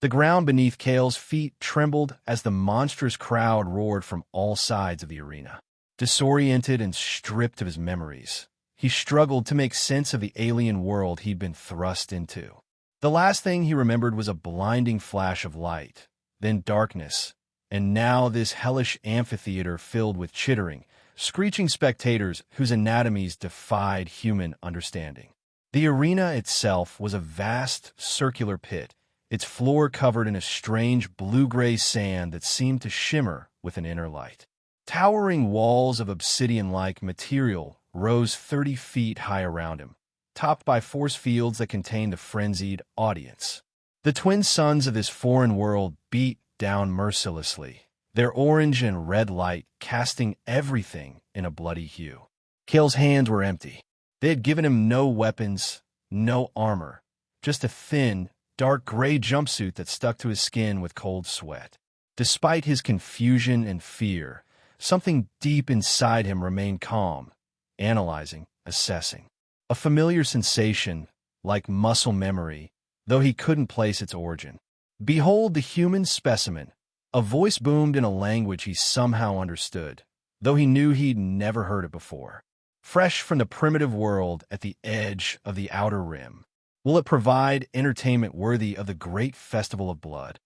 The ground beneath Kale's feet trembled as the monstrous crowd roared from all sides of the arena. Disoriented and stripped of his memories, he struggled to make sense of the alien world he'd been thrust into. The last thing he remembered was a blinding flash of light, then darkness, and now this hellish amphitheater filled with chittering, screeching spectators whose anatomies defied human understanding. The arena itself was a vast, circular pit, its floor covered in a strange blue-gray sand that seemed to shimmer with an inner light. Towering walls of obsidian-like material rose 30 feet high around him, topped by force fields that contained a frenzied audience. The twin suns of this foreign world beat down mercilessly, their orange and red light casting everything in a bloody hue. Kale's hands were empty. They had given him no weapons, no armor, just a thin, dark gray jumpsuit that stuck to his skin with cold sweat. Despite his confusion and fear, something deep inside him remained calm, analyzing, assessing. A familiar sensation, like muscle memory, though he couldn't place its origin. "Behold the human specimen," a voice boomed in a language he somehow understood, though he knew he'd never heard it before. Fresh from the primitive world at the edge of the Outer Rim, will it provide entertainment worthy of the great festival of blood?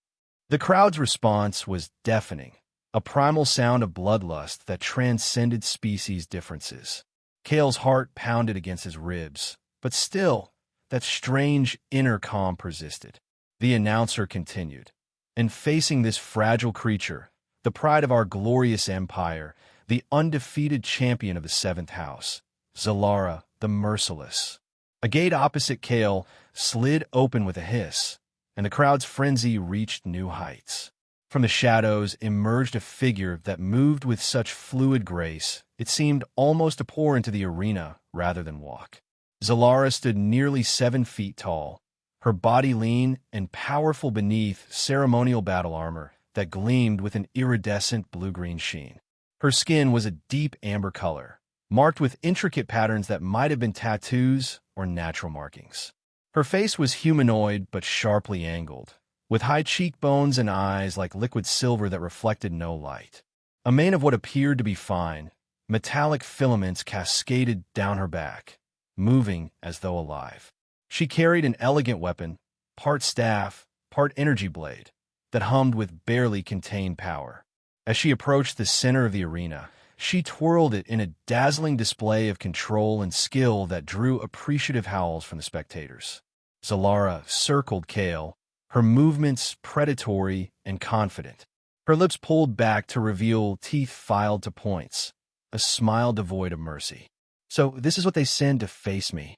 The crowd's response was deafening, a primal sound of bloodlust that transcended species differences. Kale's heart pounded against his ribs, but still, that strange inner calm persisted. The announcer continued, "And facing this fragile creature, the pride of our glorious empire, the undefeated champion of the Seventh House, Zalara the Merciless." A gate opposite Kale slid open with a hiss, and the crowd's frenzy reached new heights. From the shadows emerged a figure that moved with such fluid grace, it seemed almost to pour into the arena rather than walk. Zalara stood nearly 7 feet tall, her body lean and powerful beneath ceremonial battle armor that gleamed with an iridescent blue-green sheen. Her skin was a deep amber color, marked with intricate patterns that might have been tattoos or natural markings. Her face was humanoid but sharply angled, with high cheekbones and eyes like liquid silver that reflected no light. A mane of what appeared to be fine, metallic filaments cascaded down her back, moving as though alive. She carried an elegant weapon, part staff, part energy blade, that hummed with barely contained power. As she approached the center of the arena, she twirled it in a dazzling display of control and skill that drew appreciative howls from the spectators. Zalara circled Kale, her movements predatory and confident. Her lips pulled back to reveal teeth filed to points, a smile devoid of mercy. "So this is what they send to face me."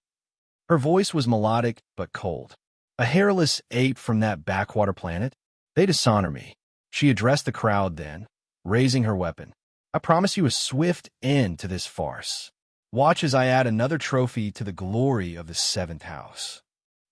Her voice was melodic but cold. "A hairless ape from that backwater planet? They dishonor me." She addressed the crowd then, raising her weapon. "I promise you a swift end to this farce. Watch as I add another trophy to the glory of the Seventh House."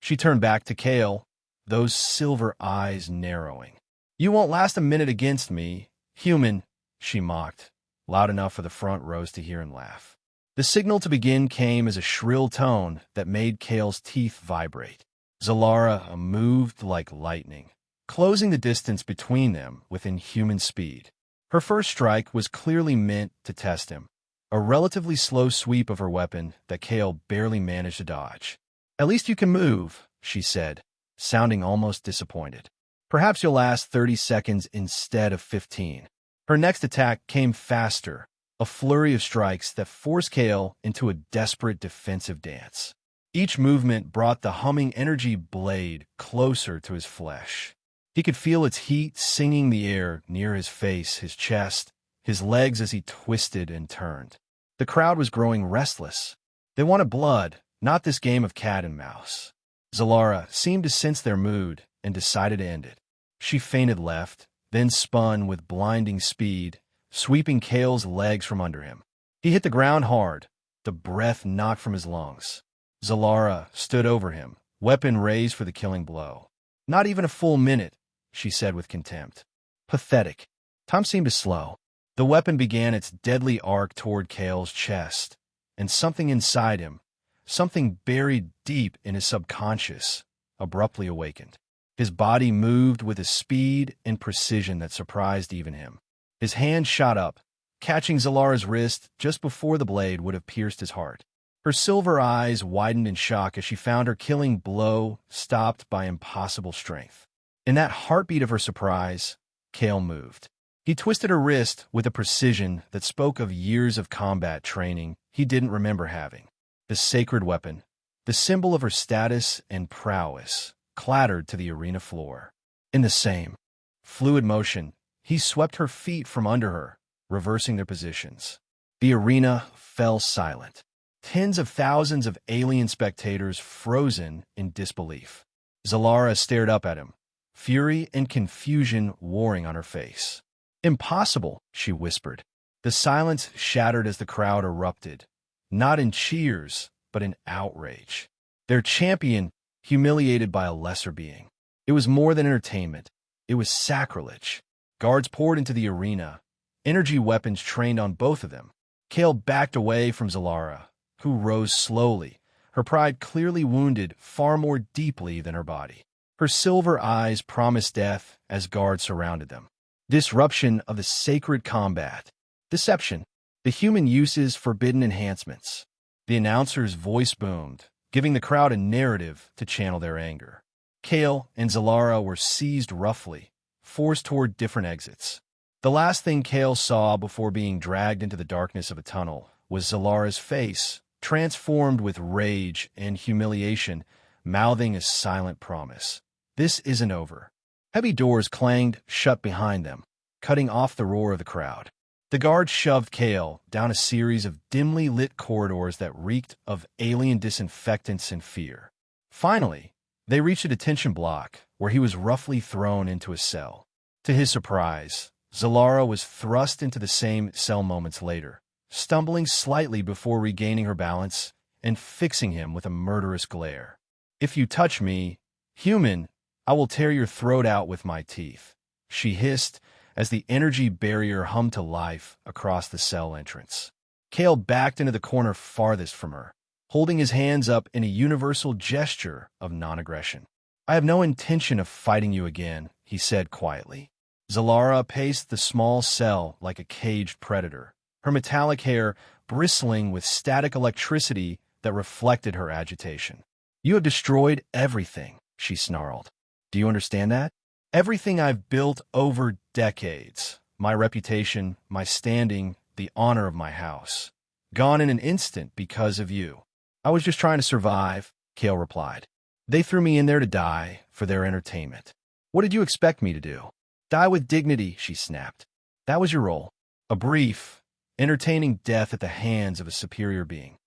She turned back to Kale, those silver eyes narrowing. "You won't last a minute against me, human," she mocked, loud enough for the front rows to hear and laugh. The signal to begin came as a shrill tone that made Kale's teeth vibrate. Zalara moved like lightning, closing the distance between them with inhuman speed. Her first strike was clearly meant to test him, a relatively slow sweep of her weapon that Kale barely managed to dodge. "At least you can move," she said, sounding almost disappointed. "Perhaps you'll last 30 seconds instead of 15. Her next attack came faster, a flurry of strikes that forced Kale into a desperate defensive dance. Each movement brought the humming energy blade closer to his flesh. He could feel its heat singing the air near his face, his chest, his legs as he twisted and turned. The crowd was growing restless. They wanted blood, not this game of cat and mouse. Zalara seemed to sense their mood and decided to end it. She feinted left, then spun with blinding speed, sweeping Kale's legs from under him. He hit the ground hard, the breath knocked from his lungs. Zalara stood over him, weapon raised for the killing blow. "Not even a full minute," she said with contempt. "Pathetic." Time seemed to slow. The weapon began its deadly arc toward Kale's chest, and something inside him, something buried deep in his subconscious, abruptly awakened. His body moved with a speed and precision that surprised even him. His hand shot up, catching Zalara's wrist just before the blade would have pierced his heart. Her silver eyes widened in shock as she found her killing blow stopped by impossible strength. In that heartbeat of her surprise, Kale moved. He twisted her wrist with a precision that spoke of years of combat training he didn't remember having. The sacred weapon, the symbol of her status and prowess, clattered to the arena floor. In the same fluid motion, he swept her feet from under her, reversing their positions. The arena fell silent. Tens of thousands of alien spectators frozen in disbelief. Zalara stared up at him, fury and confusion warring on her face. "Impossible," she whispered. The silence shattered as the crowd erupted, not in cheers, but in outrage. Their champion humiliated by a lesser being. It was more than entertainment. It was sacrilege. Guards poured into the arena, energy weapons trained on both of them. Kale backed away from Zalara, who rose slowly, her pride clearly wounded far more deeply than her body. Her silver eyes promised death as guards surrounded them. Disruption of the sacred combat. Deception. The human uses forbidden enhancements. The announcer's voice boomed, giving the crowd a narrative to channel their anger. Kale and Zalara were seized roughly, forced toward different exits. The last thing Kale saw before being dragged into the darkness of a tunnel was Zalara's face, transformed with rage and humiliation, mouthing a silent promise. "This isn't over." Heavy doors clanged shut behind them, cutting off the roar of the crowd. The guards shoved Kale down a series of dimly lit corridors that reeked of alien disinfectants and fear. Finally, they reached a detention block where he was roughly thrown into a cell. To his surprise, Zalara was thrust into the same cell moments later, stumbling slightly before regaining her balance and fixing him with a murderous glare. "If you touch me, human, I will tear your throat out with my teeth," she hissed as the energy barrier hummed to life across the cell entrance. Kale backed into the corner farthest from her, holding his hands up in a universal gesture of non-aggression. "I have no intention of fighting you again," he said quietly. Zalara paced the small cell like a caged predator, her metallic hair bristling with static electricity that reflected her agitation. "You have destroyed everything," she snarled. "Do you understand that? Everything I've built over decades. My reputation, my standing, the honor of my house. Gone in an instant because of you." "I was just trying to survive," Kale replied. "They threw me in there to die for their entertainment. What did you expect me to do?" "Die with dignity," she snapped. "That was your role. A brief, entertaining death at the hands of a superior being."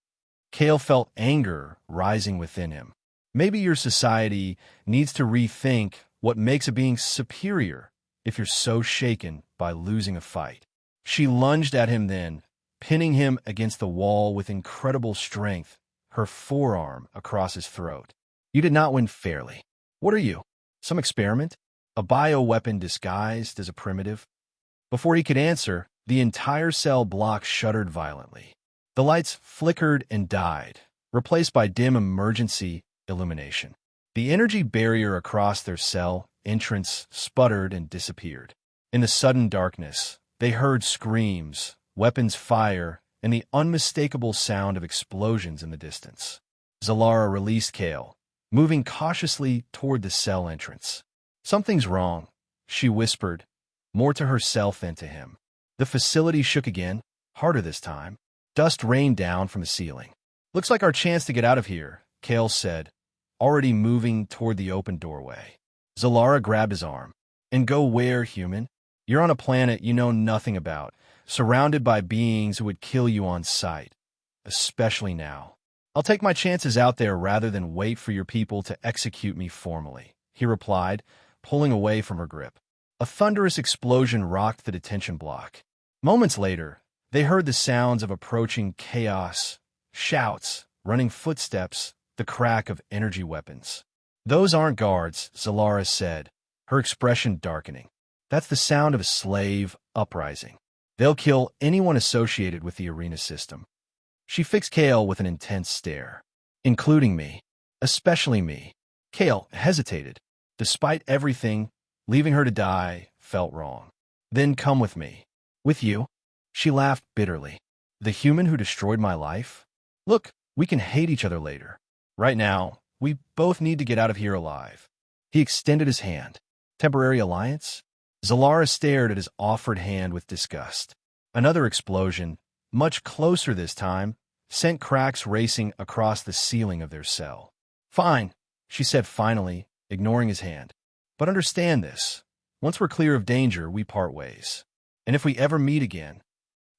Kale felt anger rising within him. Maybe your society needs to rethink what makes a being superior if you're so shaken by losing a fight. She lunged at him then, pinning him against the wall with incredible strength, her forearm across his throat. "You did not win fairly. What are you? Some experiment? A bioweapon disguised as a primitive?" Before he could answer, the entire cell block shuddered violently. The lights flickered and died, replaced by dim emergency illumination. The energy barrier across their cell entrance sputtered and disappeared. In the sudden darkness, they heard screams, weapons fire, and the unmistakable sound of explosions in the distance. Zalara released Kale, moving cautiously toward the cell entrance. "Something's wrong," she whispered, more to herself than to him. The facility shook again, harder this time. Dust rained down from the ceiling. "Looks like our chance to get out of here," Kale said, already moving toward the open doorway. Zalara grabbed his arm. "And go where, human? You're on a planet you know nothing about, surrounded by beings who would kill you on sight. Especially now." "I'll take my chances out there rather than wait for your people to execute me formally," he replied, pulling away from her grip. A thunderous explosion rocked the detention block. Moments later, they heard the sounds of approaching chaos, shouts, running footsteps, the crack of energy weapons. "Those aren't guards," Zalara said, her expression darkening. "That's the sound of a slave uprising. They'll kill anyone associated with the arena system." She fixed Kale with an intense stare. "Including me. Especially me." Kale hesitated. Despite everything, leaving her to die felt wrong. Then come with me. With you? She laughed bitterly. The human who destroyed my life? Look, we can hate each other later. Right now, we both need to get out of here alive. He extended his hand. Temporary alliance? Zalara stared at his offered hand with disgust. Another explosion, much closer this time, sent cracks racing across the ceiling of their cell. Fine, she said finally, ignoring his hand. But understand this. Once we're clear of danger, we part ways. And if we ever meet again...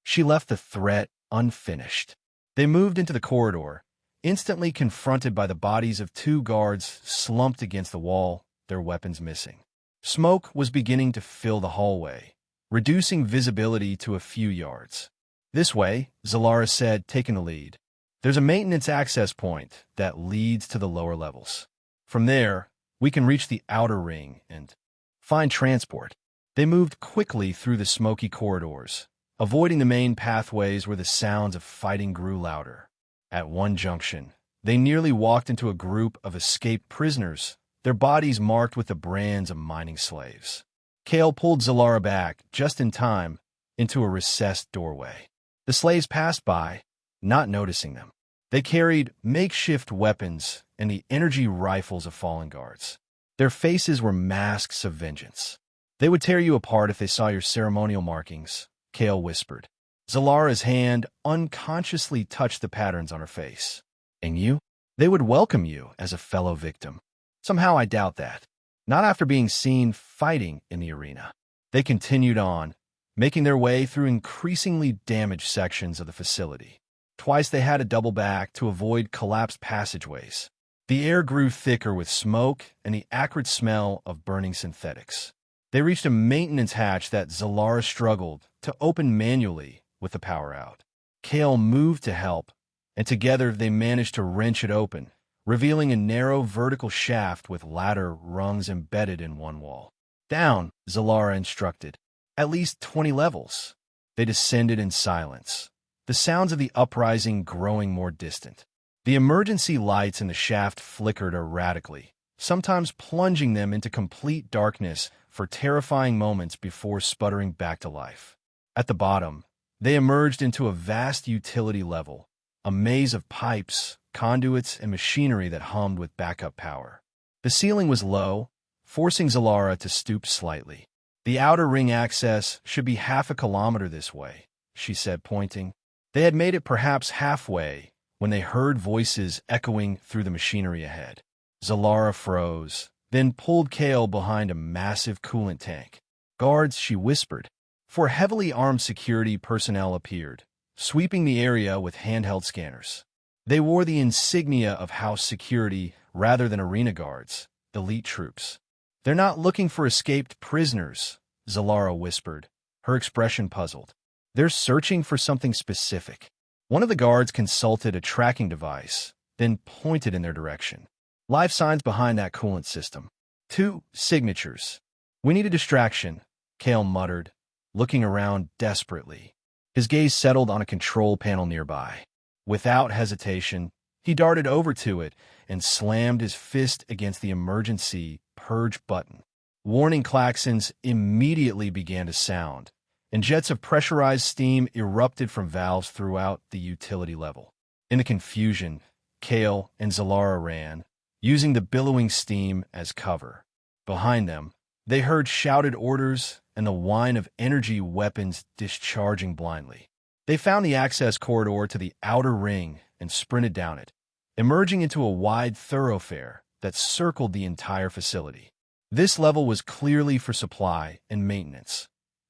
She left the threat unfinished. They moved into the corridor, instantly confronted by the bodies of two guards slumped against the wall, their weapons missing. Smoke was beginning to fill the hallway, reducing visibility to a few yards. This way, Zalara said, taking the lead. There's a maintenance access point that leads to the lower levels. From there, we can reach the outer ring and find transport. They moved quickly through the smoky corridors, avoiding the main pathways where the sounds of fighting grew louder. At one junction, they nearly walked into a group of escaped prisoners, their bodies marked with the brands of mining slaves. Kale pulled Zalara back, just in time, into a recessed doorway. The slaves passed by, not noticing them. They carried makeshift weapons and the energy rifles of fallen guards. Their faces were masks of vengeance. They would tear you apart if they saw your ceremonial markings, Kale whispered. Zalara's hand unconsciously touched the patterns on her face. And you? They would welcome you as a fellow victim. Somehow I doubt that. Not after being seen fighting in the arena. They continued on, making their way through increasingly damaged sections of the facility. Twice they had to double back to avoid collapsed passageways. The air grew thicker with smoke and the acrid smell of burning synthetics. They reached a maintenance hatch that Zalara struggled to open manually with the power out. Kale moved to help, and together they managed to wrench it open, revealing a narrow vertical shaft with ladder rungs embedded in one wall. Down, Zalara instructed. At least 20 levels. They descended in silence, the sounds of the uprising growing more distant. The emergency lights in the shaft flickered erratically, sometimes plunging them into complete darkness for terrifying moments before sputtering back to life. At the bottom, they emerged into a vast utility level, a maze of pipes, conduits, and machinery that hummed with backup power. The ceiling was low, forcing Zalara to stoop slightly. The outer ring access should be half a kilometer this way, she said, pointing. They had made it perhaps halfway when they heard voices echoing through the machinery ahead. Zalara froze, then pulled Kale behind a massive coolant tank. Guards, she whispered. Four heavily armed security personnel appeared, sweeping the area with handheld scanners. They wore the insignia of house security rather than arena guards, elite troops. They're not looking for escaped prisoners, Zalara whispered, her expression puzzled. They're searching for something specific. One of the guards consulted a tracking device, then pointed in their direction. Life signs behind that coolant system. 2 signatures. We need a distraction, Kale muttered, looking around desperately. His gaze settled on a control panel nearby. Without hesitation, he darted over to it and slammed his fist against the emergency purge button. Warning klaxons immediately began to sound, and jets of pressurized steam erupted from valves throughout the utility level. In the confusion, Kale and Zalara ran, using the billowing steam as cover. Behind them, they heard shouted orders and the whine of energy weapons discharging blindly. They found the access corridor to the outer ring and sprinted down it, emerging into a wide thoroughfare that circled the entire facility. This level was clearly for supply and maintenance.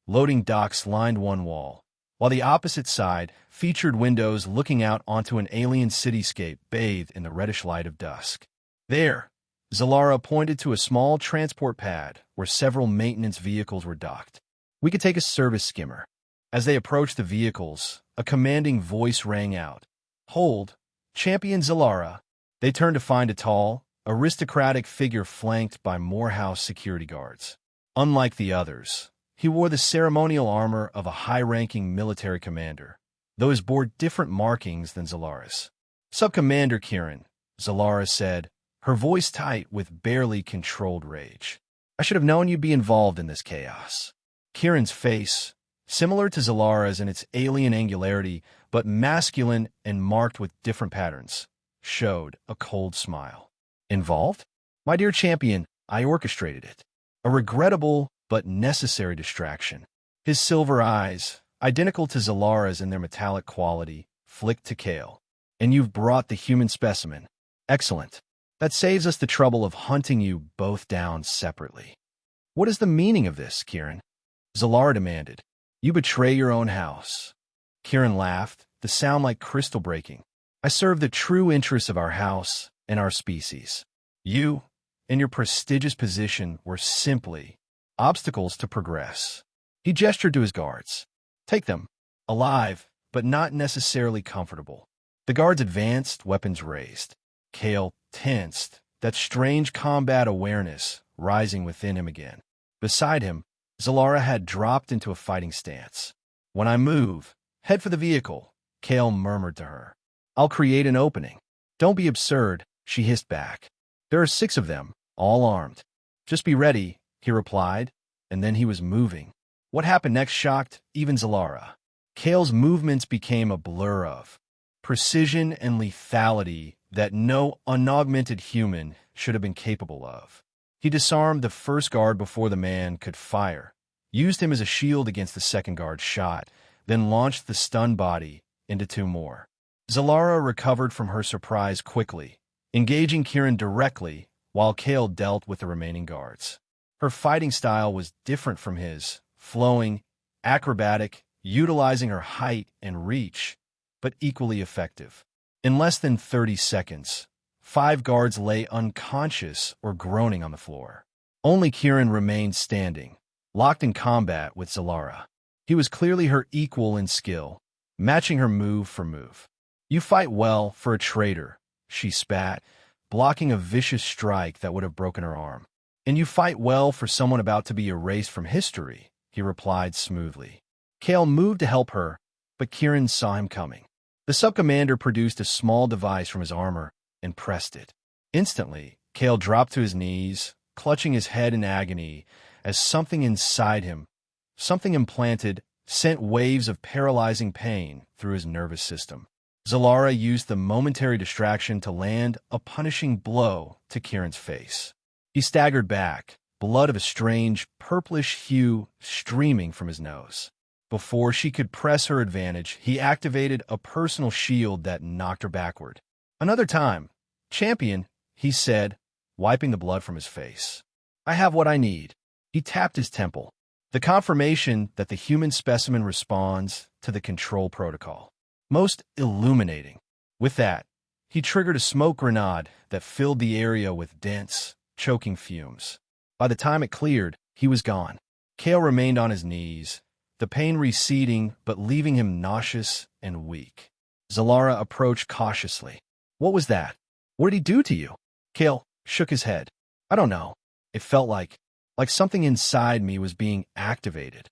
Loading docks lined one wall, while the opposite side featured windows looking out onto an alien cityscape bathed in the reddish light of dusk. There, Zalara pointed to a small transport pad where several maintenance vehicles were docked. We could take a service skimmer. As they approached the vehicles, a commanding voice rang out. Hold, Champion Zalara. They turned to find a tall, aristocratic figure flanked by Morehouse security guards. Unlike the others, he wore the ceremonial armor of a high-ranking military commander, though his bore different markings than Zalara's. Sub-Commander Kieran, Zalara said, her voice tight with barely controlled rage. I should have known you'd be involved in this chaos. Kieran's face, similar to Zalara's in its alien angularity, but masculine and marked with different patterns, showed a cold smile. Involved? My dear champion, I orchestrated it. A regrettable but necessary distraction. His silver eyes, identical to Zalara's in their metallic quality, flicked to Kale. And you've brought the human specimen. Excellent. That saves us the trouble of hunting you both down separately. What is the meaning of this, Kieran? Zalara demanded. You betray your own house. Kieran laughed, the sound like crystal breaking. I serve the true interests of our house and our species. You, in your prestigious position, were simply obstacles to progress. He gestured to his guards. Take them. Alive, but not necessarily comfortable. The guards advanced, weapons raised. Kale tensed, that strange combat awareness rising within him again. Beside him, Zalara had dropped into a fighting stance. When I move, head for the vehicle, Kale murmured to her. I'll create an opening. Don't be absurd, she hissed back. There are 6 of them, all armed. Just be ready, he replied, and then he was moving. What happened next shocked even Zalara. Kale's movements became a blur of precision and lethality that no unaugmented human should have been capable of. He disarmed the first guard before the man could fire, used him as a shield against the second guard's shot, then launched the stunned body into 2 more. Zalara recovered from her surprise quickly, engaging Kieran directly while Kale dealt with the remaining guards. Her fighting style was different from his, flowing, acrobatic, utilizing her height and reach, but equally effective. In less than 30 seconds, 5 guards lay unconscious or groaning on the floor. Only Kieran remained standing, locked in combat with Zalara. He was clearly her equal in skill, matching her move for move. You fight well for a traitor, she spat, blocking a vicious strike that would have broken her arm. And you fight well for someone about to be erased from history, he replied smoothly. Kale moved to help her, but Kieran saw him coming. The sub-commander produced a small device from his armor and pressed it. Instantly, Kale dropped to his knees, clutching his head in agony, as something inside him, something implanted, sent waves of paralyzing pain through his nervous system. Zalara used the momentary distraction to land a punishing blow to Kieran's face. He staggered back, blood of a strange, purplish hue streaming from his nose. Before she could press her advantage, he activated a personal shield that knocked her backward. Another time, champion, he said, wiping the blood from his face. I have what I need. He tapped his temple, the confirmation that the human specimen responds to the control protocol. Most illuminating. With that, he triggered a smoke grenade that filled the area with dense, choking fumes. By the time it cleared, he was gone. Kale remained on his knees, the pain receding but leaving him nauseous and weak. Zalara approached cautiously. What was that? What did he do to you? Kale shook his head. I don't know. It felt like something inside me was being activated.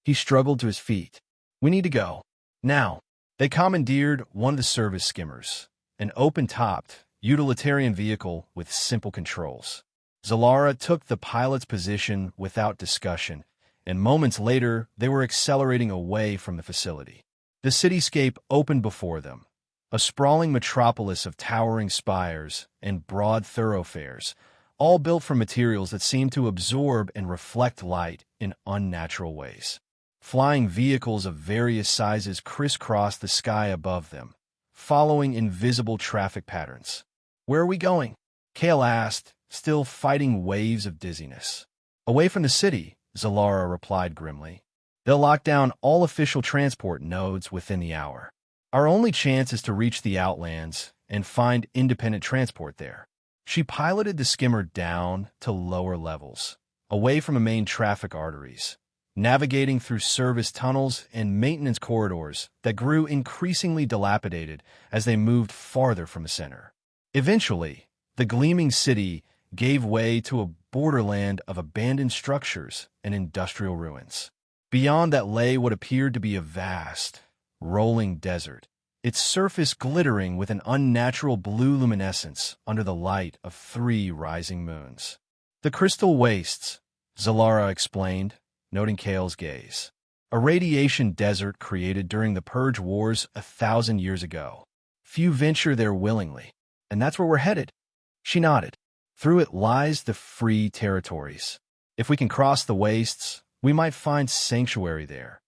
He struggled to his feet. We need to go. Now. They commandeered one of the service skimmers, an open-topped, utilitarian vehicle with simple controls. Zalara took the pilot's position without discussion, and moments later they were accelerating away from the facility. The cityscape opened before them, a sprawling metropolis of towering spires and broad thoroughfares, all built from materials that seemed to absorb and reflect light in unnatural ways. Flying vehicles of various sizes crisscrossed the sky above them, following invisible traffic patterns. Where are we going? Kale asked, still fighting waves of dizziness. Away from the city, Zalara replied grimly. They'll lock down all official transport nodes within the hour. Our only chance is to reach the Outlands and find independent transport there. She piloted the skimmer down to lower levels, away from the main traffic arteries, navigating through service tunnels and maintenance corridors that grew increasingly dilapidated as they moved farther from the center. Eventually, the gleaming city gave way to a borderland of abandoned structures and industrial ruins. Beyond that lay what appeared to be a vast, rolling desert, its surface glittering with an unnatural blue luminescence under the light of 3 rising moons. "The crystal wastes," Zalara explained, noting Kale's gaze. "A radiation desert created during the Purge Wars 1,000 years ago. Few venture there willingly, and that's where we're headed." She nodded. "Through it lies the free territories. If we can cross the wastes, we might find sanctuary there,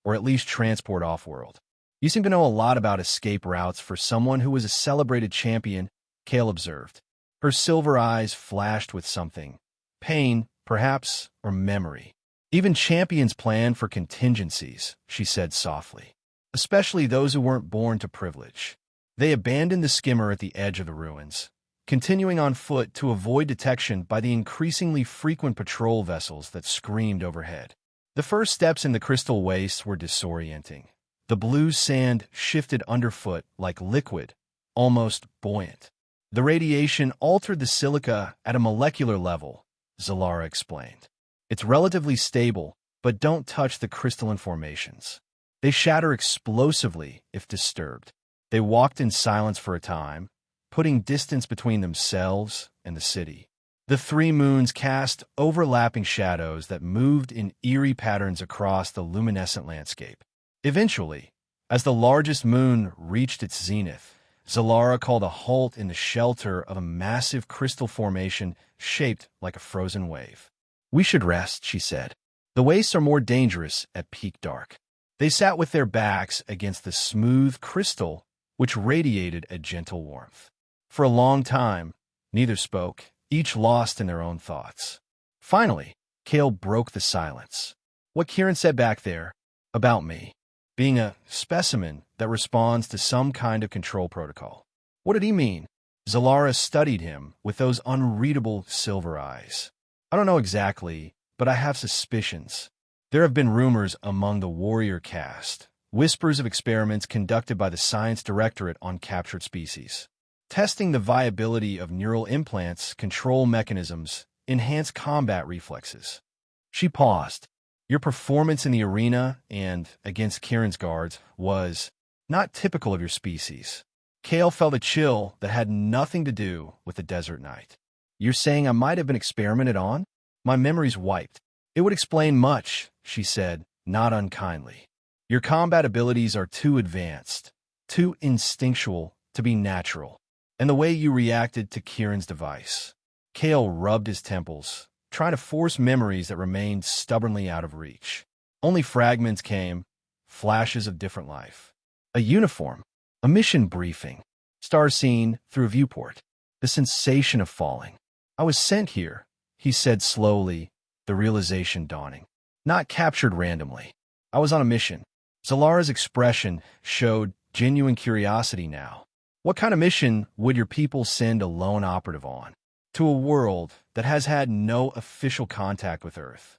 or at least transport off-world." "You seem to know a lot about escape routes for someone who was a celebrated champion," Kale observed. Her silver eyes flashed with something. Pain, perhaps, or memory. "Even champions plan for contingencies," she said softly. "Especially those who weren't born to privilege." They abandoned the skimmer at the edge of the ruins, continuing on foot to avoid detection by the increasingly frequent patrol vessels that screamed overhead. The first steps in the crystal wastes were disorienting. The blue sand shifted underfoot like liquid, almost buoyant. "The radiation altered the silica at a molecular level," Zalara explained. "It's relatively stable, but don't touch the crystalline formations. They shatter explosively if disturbed." They walked in silence for a time, putting distance between themselves and the city. The 3 moons cast overlapping shadows that moved in eerie patterns across the luminescent landscape. Eventually, as the largest moon reached its zenith, Zalara called a halt in the shelter of a massive crystal formation shaped like a frozen wave. "We should rest," she said. "The wastes are more dangerous at peak dark." They sat with their backs against the smooth crystal, which radiated a gentle warmth. For a long time, neither spoke, each lost in their own thoughts. Finally, Kale broke the silence. "What Kieran said back there, about me, being a specimen that responds to some kind of control protocol. What did he mean?" Zalara studied him with those unreadable silver eyes. "I don't know exactly, but I have suspicions. There have been rumors among the warrior caste, whispers of experiments conducted by the Science Directorate on captured species, testing the viability of neural implants, control mechanisms, enhance combat reflexes." She paused. "Your performance in the arena and against Kieran's guards was not typical of your species." Kale felt a chill that had nothing to do with the desert night. "You're saying I might have been experimented on? My memory's wiped." "It would explain much," she said, not unkindly. "Your combat abilities are too advanced, too instinctual to be natural. And the way you reacted to Kieran's device." Kale rubbed his temples, trying to force memories that remained stubbornly out of reach. Only fragments came, flashes of different life. A uniform, a mission briefing, stars seen through a viewport, the sensation of falling. "I was sent here," he said slowly, the realization dawning. "Not captured randomly. I was on a mission." Zalara's expression showed genuine curiosity now. "What kind of mission would your people send a lone operative on? To a world that has had no official contact with Earth?"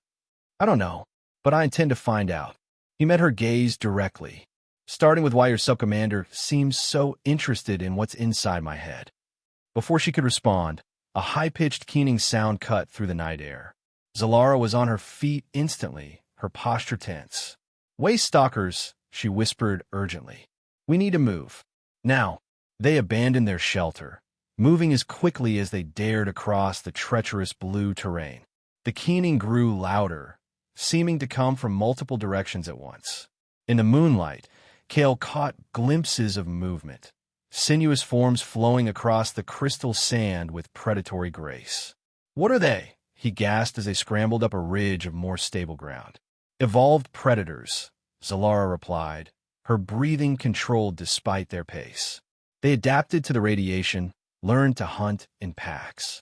"I don't know, but I intend to find out." He met her gaze directly, starting with why your subcommander seems so interested in what's inside my head. Before she could respond, a high-pitched keening sound cut through the night air. Zalara was on her feet instantly, her posture tense. "Waste stalkers," she whispered urgently. "We need to move. Now." They abandoned their shelter, moving as quickly as they dared across the treacherous blue terrain. The keening grew louder, seeming to come from multiple directions at once. In the moonlight, Kale caught glimpses of movement, sinuous forms flowing across the crystal sand with predatory grace. "What are they?" he gasped as they scrambled up a ridge of more stable ground. "Evolved predators," Zalara replied, her breathing controlled despite their pace. "They adapted to the radiation, learned to hunt in packs.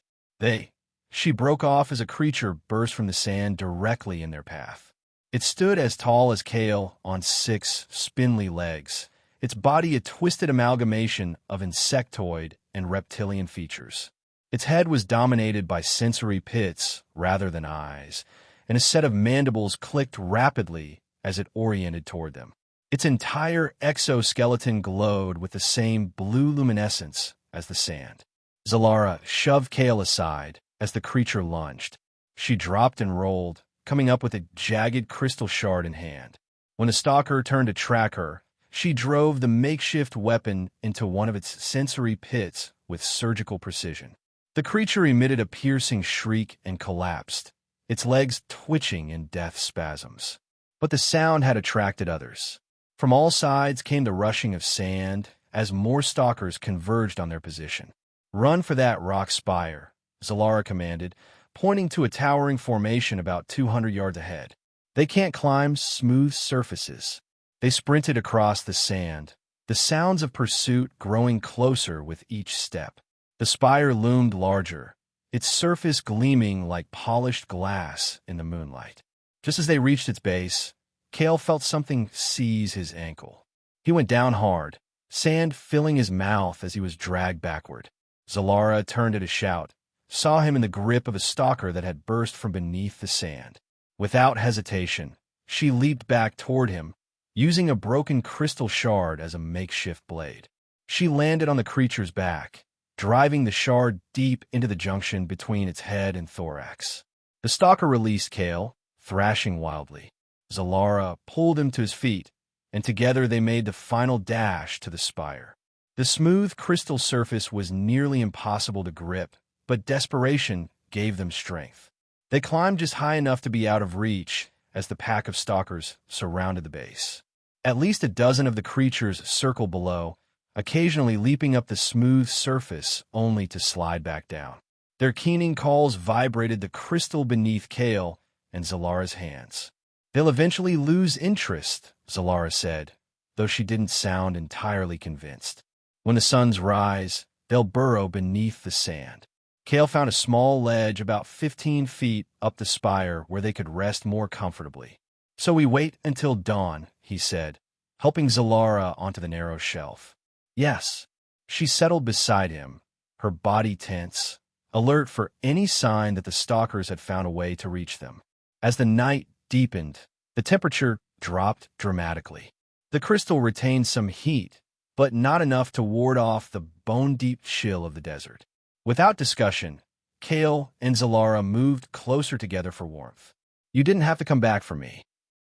She broke off as a creature burst from the sand directly in their path. It stood as tall as Kale on 6 spindly legs, its body a twisted amalgamation of insectoid and reptilian features. Its head was dominated by sensory pits rather than eyes, and a set of mandibles clicked rapidly as it oriented toward them. Its entire exoskeleton glowed with the same blue luminescence as the sand. Zalara shoved Kale aside as the creature lunged. She dropped and rolled, coming up with a jagged crystal shard in hand. When the stalker turned to track her, She drove the makeshift weapon into one of its sensory pits with surgical precision. The creature emitted a piercing shriek and collapsed, its legs twitching in death spasms. But the sound had attracted others. From all sides came the rushing of sand as more stalkers converged on their position. "Run for that rock spire," Zalara commanded, pointing to a towering formation about 200 yards ahead. "They can't climb smooth surfaces." They sprinted across the sand, the sounds of pursuit growing closer with each step. The spire loomed larger, its surface gleaming like polished glass in the moonlight. Just as they reached its base, Kale felt something seize his ankle. He went down hard, sand filling his mouth as he was dragged backward. Zalara turned at a shout, saw him in the grip of a stalker that had burst from beneath the sand. Without hesitation, she leaped back toward him, using a broken crystal shard as a makeshift blade. She landed on the creature's back, driving the shard deep into the junction between its head and thorax. The stalker released Kale, thrashing wildly. Zalara pulled him to his feet, and together they made the final dash to the spire. The smooth crystal surface was nearly impossible to grip, but desperation gave them strength. They climbed just high enough to be out of reach as the pack of stalkers surrounded the base. At least a dozen of the creatures circled below, occasionally leaping up the smooth surface only to slide back down. Their keening calls vibrated the crystal beneath Kale and Zalara's hands. "They'll eventually lose interest," Zalara said, though she didn't sound entirely convinced. "When the suns rise, they'll burrow beneath the sand." Kale found a small ledge about 15 feet up the spire where they could rest more comfortably. "So we wait until dawn," he said, helping Zalara onto the narrow shelf. "Yes." She settled beside him, her body tense, alert for any sign that the stalkers had found a way to reach them. As the night deepened, the temperature dropped dramatically. The crystal retained some heat, but not enough to ward off the bone-deep chill of the desert. Without discussion, Kale and Zalara moved closer together for warmth. "You didn't have to come back for me,"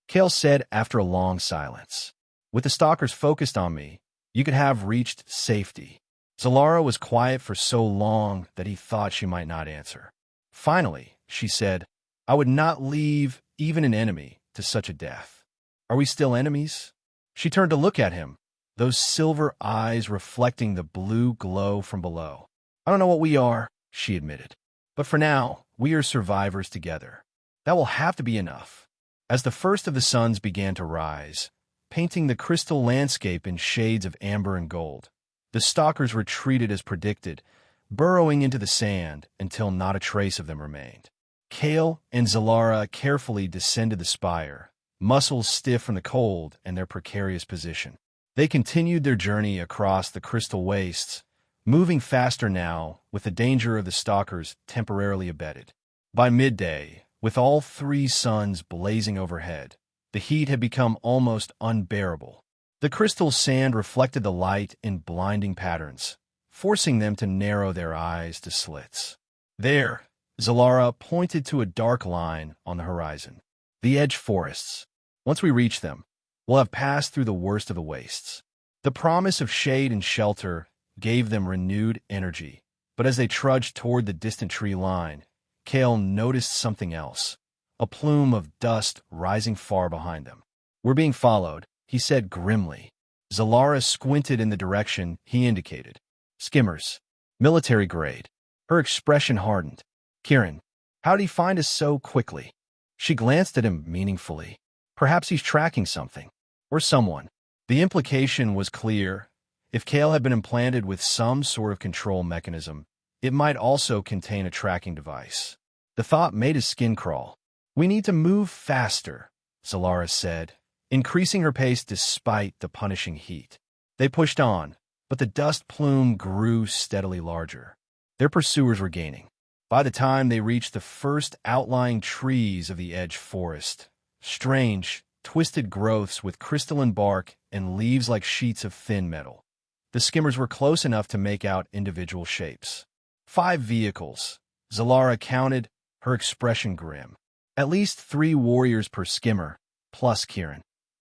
Kale said after a long silence. "With the stalkers focused on me, you could have reached safety." Zalara was quiet for so long that he thought she might not answer. Finally, she said, "I would not leave even an enemy to such a death." "Are we still enemies?" She turned to look at him, those silver eyes reflecting the blue glow from below. "I don't know what we are," she admitted. "But for now, we are survivors together. That will have to be enough." As the first of the suns began to rise, painting the crystal landscape in shades of amber and gold, the stalkers retreated as predicted, burrowing into the sand until not a trace of them remained. Kale and Zalara carefully descended the spire, muscles stiff from the cold and their precarious position. They continued their journey across the crystal wastes, moving faster now with the danger of the stalkers temporarily abated. By midday, with all three suns blazing overhead, the heat had become almost unbearable. The crystal sand reflected the light in blinding patterns, forcing them to narrow their eyes to slits. "There," Zalara pointed to a dark line on the horizon. "The edge forests. Once we reach them, we'll have passed through the worst of the wastes." The promise of shade and shelter gave them renewed energy, but as they trudged toward the distant tree line, Kale noticed something else, a plume of dust rising far behind them. "We're being followed," he said grimly. Zalara squinted in the direction he indicated. "Skimmers. Military grade." Her expression hardened. "Kieran, how did he find us so quickly?" She glanced at him meaningfully. Perhaps he's tracking something. Or someone. The implication was clear. If Kale had been implanted with some sort of control mechanism, it might also contain a tracking device. The thought made his skin crawl. "We need to move faster," Zalara said, increasing her pace despite the punishing heat. They pushed on, but the dust plume grew steadily larger. Their pursuers were gaining. By the time they reached the first outlying trees of the edge forest, strange, twisted growths with crystalline bark and leaves like sheets of thin metal, the skimmers were close enough to make out individual shapes. 5 vehicles, Zalara counted, her expression grim. At least 3 warriors per skimmer, plus Kieran.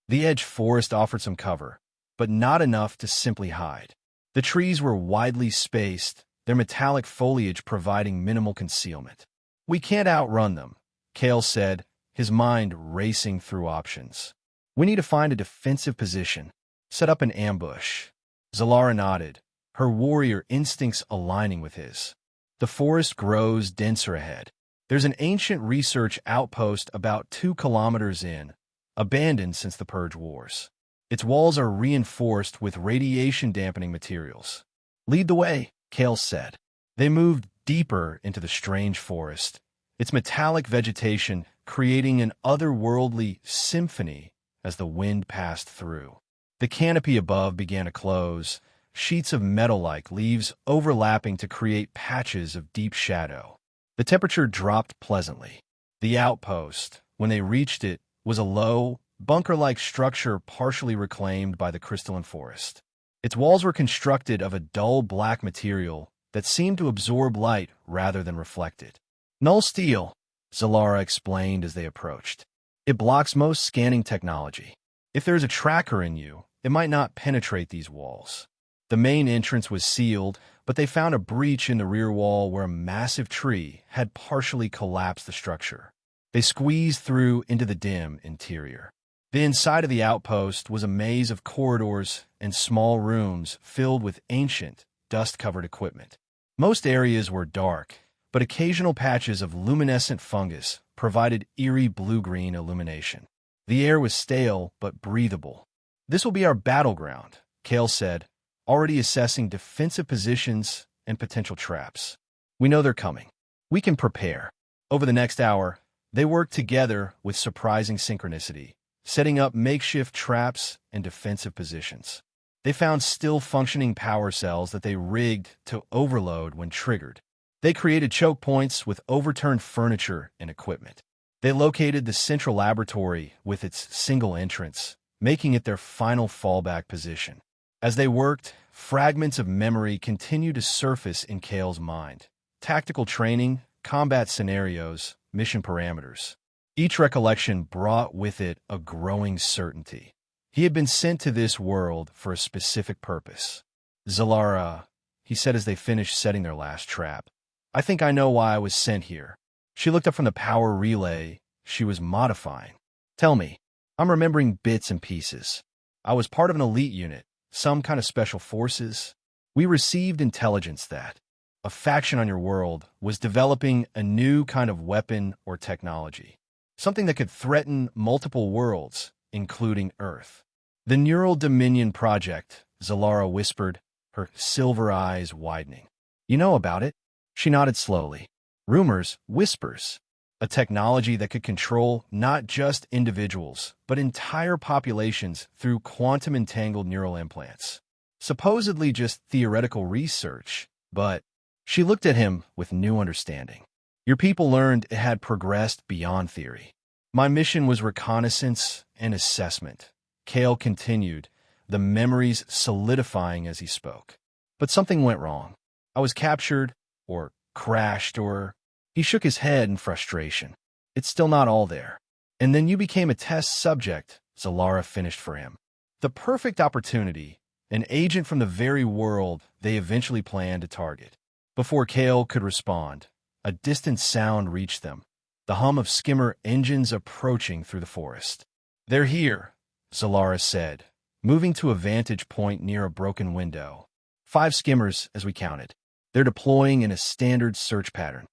The edge forest offered some cover, but not enough to simply hide. The trees were widely spaced, their metallic foliage providing minimal concealment. "We can't outrun them," Kale said, his mind racing through options. "We need to find a defensive position, set up an ambush." Zalara nodded, her warrior instincts aligning with his. The forest grows denser ahead. There's an ancient research outpost about 2 kilometers in, abandoned since the Purge Wars. Its walls are reinforced with radiation-dampening materials. "Lead the way," Kale said. They moved deeper into the strange forest, its metallic vegetation creating an otherworldly symphony as the wind passed through. The canopy above began to close, sheets of metal-like leaves overlapping to create patches of deep shadow. The temperature dropped pleasantly. The outpost, when they reached it, was a low, bunker-like structure partially reclaimed by the crystalline forest. Its walls were constructed of a dull black material that seemed to absorb light rather than reflect it. "Null steel," Zalara explained as they approached. "It blocks most scanning technology. If there's a tracker in you, it might not penetrate these walls." The main entrance was sealed, but they found a breach in the rear wall where a massive tree had partially collapsed the structure. They squeezed through into the dim interior. The inside of the outpost was a maze of corridors and small rooms filled with ancient, dust-covered equipment. Most areas were dark, but occasional patches of luminescent fungus provided eerie blue-green illumination. The air was stale but breathable. "This will be our battleground," Kale said, already assessing defensive positions and potential traps. "We know they're coming. We can prepare." Over the next hour, they worked together with surprising synchronicity, setting up makeshift traps and defensive positions. They found still-functioning power cells that they rigged to overload when triggered. They created choke points with overturned furniture and equipment. They located the central laboratory with its single entrance, making it their final fallback position. As they worked, fragments of memory continued to surface in Kale's mind. Tactical training, combat scenarios, mission parameters. Each recollection brought with it a growing certainty. He had been sent to this world for a specific purpose. "Zalara," he said as they finished setting their last trap, "I think I know why I was sent here." She looked up from the power relay she was modifying. "Tell me." "I'm remembering bits and pieces. I was part of an elite unit, some kind of special forces. We received intelligence that a faction on your world was developing a new kind of weapon or technology, something that could threaten multiple worlds, including Earth. The Neural Dominion Project," Zalara whispered, her silver eyes widening. "You know about it?" She nodded slowly. "Rumors, whispers. A technology that could control not just individuals, but entire populations through quantum-entangled neural implants. Supposedly just theoretical research, but..." She looked at him with new understanding. "Your people learned it had progressed beyond theory." "My mission was reconnaissance and assessment," Kale continued, the memories solidifying as he spoke. "But something went wrong. I was captured, or crashed, or..." He shook his head in frustration. "It's still not all there. And then you became a test subject," Zalara finished for him. "The perfect opportunity, an agent from the very world they eventually planned to target." Before Kale could respond, a distant sound reached them, the hum of skimmer engines approaching through the forest. "They're here," Zalara said, moving to a vantage point near a broken window. 5 skimmers, as we counted. They're deploying in a standard search pattern.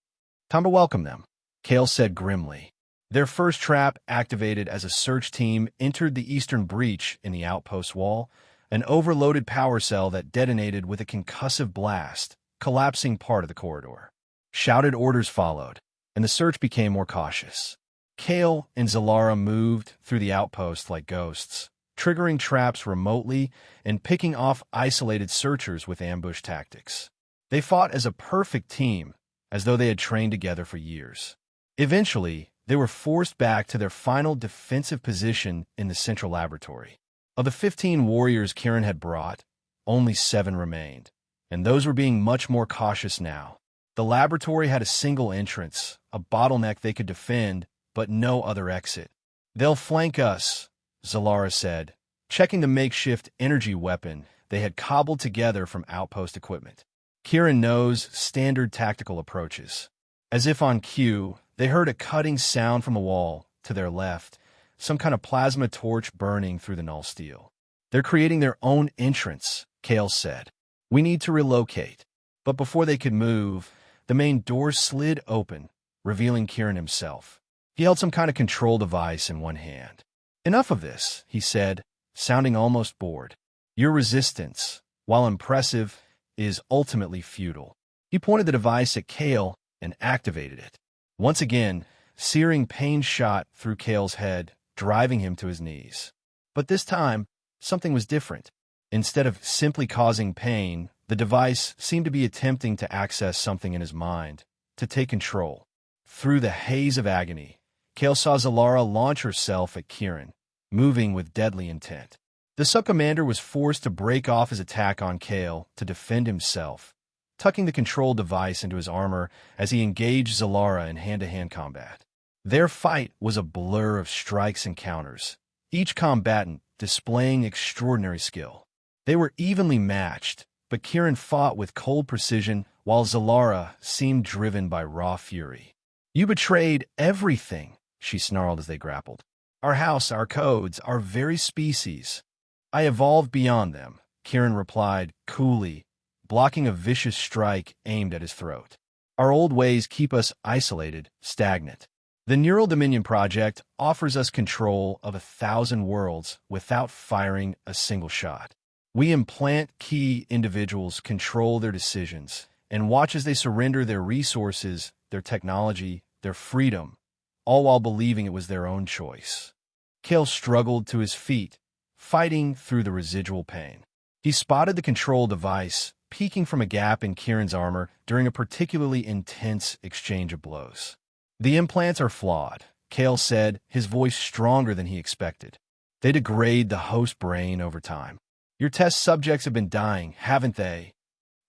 "Time to welcome them," Kale said grimly. Their first trap, activated as a search team, entered the eastern breach in the outpost wall, an overloaded power cell that detonated with a concussive blast, collapsing part of the corridor. Shouted orders followed, and the search became more cautious. Kale and Zalara moved through the outpost like ghosts, triggering traps remotely and picking off isolated searchers with ambush tactics. They fought as a perfect team, as though they had trained together for years. Eventually, they were forced back to their final defensive position in the central laboratory. Of the 15 warriors Kieran had brought, only 7 remained, and those were being much more cautious now. The laboratory had a single entrance, a bottleneck they could defend, but no other exit. "They'll flank us," Zalara said, checking the makeshift energy weapon they had cobbled together from outpost equipment. Kieran knows standard tactical approaches. As if on cue, they heard a cutting sound from a wall to their left, some kind of plasma torch burning through the null steel. They're creating their own entrance, Kale said. We need to relocate. But before they could move, the main door slid open, revealing Kieran himself. He held some kind of control device in one hand. Enough of this, he said, sounding almost bored. Your resistance, while impressive, is ultimately futile. He pointed the device at Kale and activated it. Once again, searing pain shot through Kale's head, driving him to his knees. But this time, something was different. Instead of simply causing pain, the device seemed to be attempting to access something in his mind, to take control. Through the haze of agony, Kale saw Zalara launch herself at Kieran, moving with deadly intent. The subcommander was forced to break off his attack on Kale to defend himself, tucking the control device into his armor as he engaged Zalara in hand-to-hand combat. Their fight was a blur of strikes and counters, each combatant displaying extraordinary skill. They were evenly matched, but Kieran fought with cold precision while Zalara seemed driven by raw fury. You betrayed everything, she snarled as they grappled. Our house, our codes, our very species. I evolved beyond them, Kieran replied coolly, blocking a vicious strike aimed at his throat. Our old ways keep us isolated, stagnant. The Neural Dominion Project offers us control of 1,000 worlds without firing a single shot. We implant key individuals control their decisions and watch as they surrender their resources, their technology, their freedom, all while believing it was their own choice. Kale struggled to his feet, fighting through the residual pain. He spotted the control device peeking from a gap in Kieran's armor during a particularly intense exchange of blows. The implants are flawed, Kale said, his voice stronger than he expected. They degrade the host brain over time. Your test subjects have been dying, haven't they?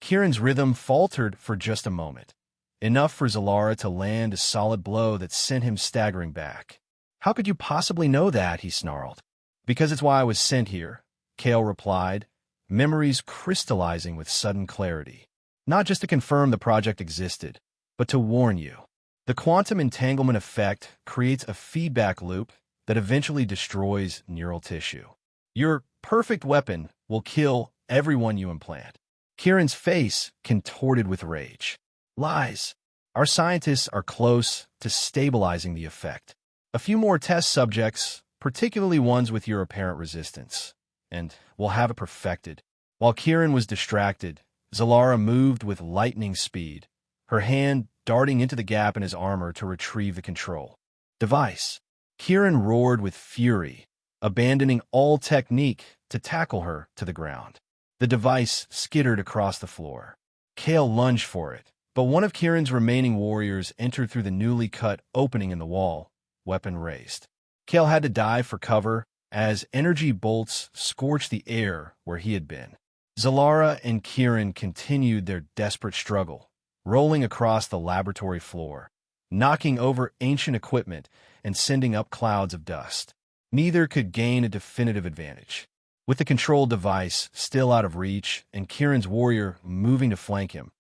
Kieran's rhythm faltered for just a moment, enough for Zalara to land a solid blow that sent him staggering back. How could you possibly know that? He snarled. Because it's why I was sent here, Kale replied, memories crystallizing with sudden clarity. Not just to confirm the project existed, but to warn you. The quantum entanglement effect creates a feedback loop that eventually destroys neural tissue. Your perfect weapon will kill everyone you implant. Kieran's face contorted with rage. Lies. Our scientists are close to stabilizing the effect. A few more test subjects, particularly ones with your apparent resistance, and we'll have it perfected. While Kieran was distracted, Zalara moved with lightning speed, her hand darting into the gap in his armor to retrieve the control device. Kieran roared with fury, abandoning all technique to tackle her to the ground. The device skittered across the floor. Kale lunged for it, but one of Kieran's remaining warriors entered through the newly cut opening in the wall, weapon raised. Kale had to dive for cover as energy bolts scorched the air where he had been. Zalara and Kieran continued their desperate struggle, rolling across the laboratory floor, knocking over ancient equipment and sending up clouds of dust. Neither could gain a definitive advantage. With the control device still out of reach and Kieran's warrior moving to flank him,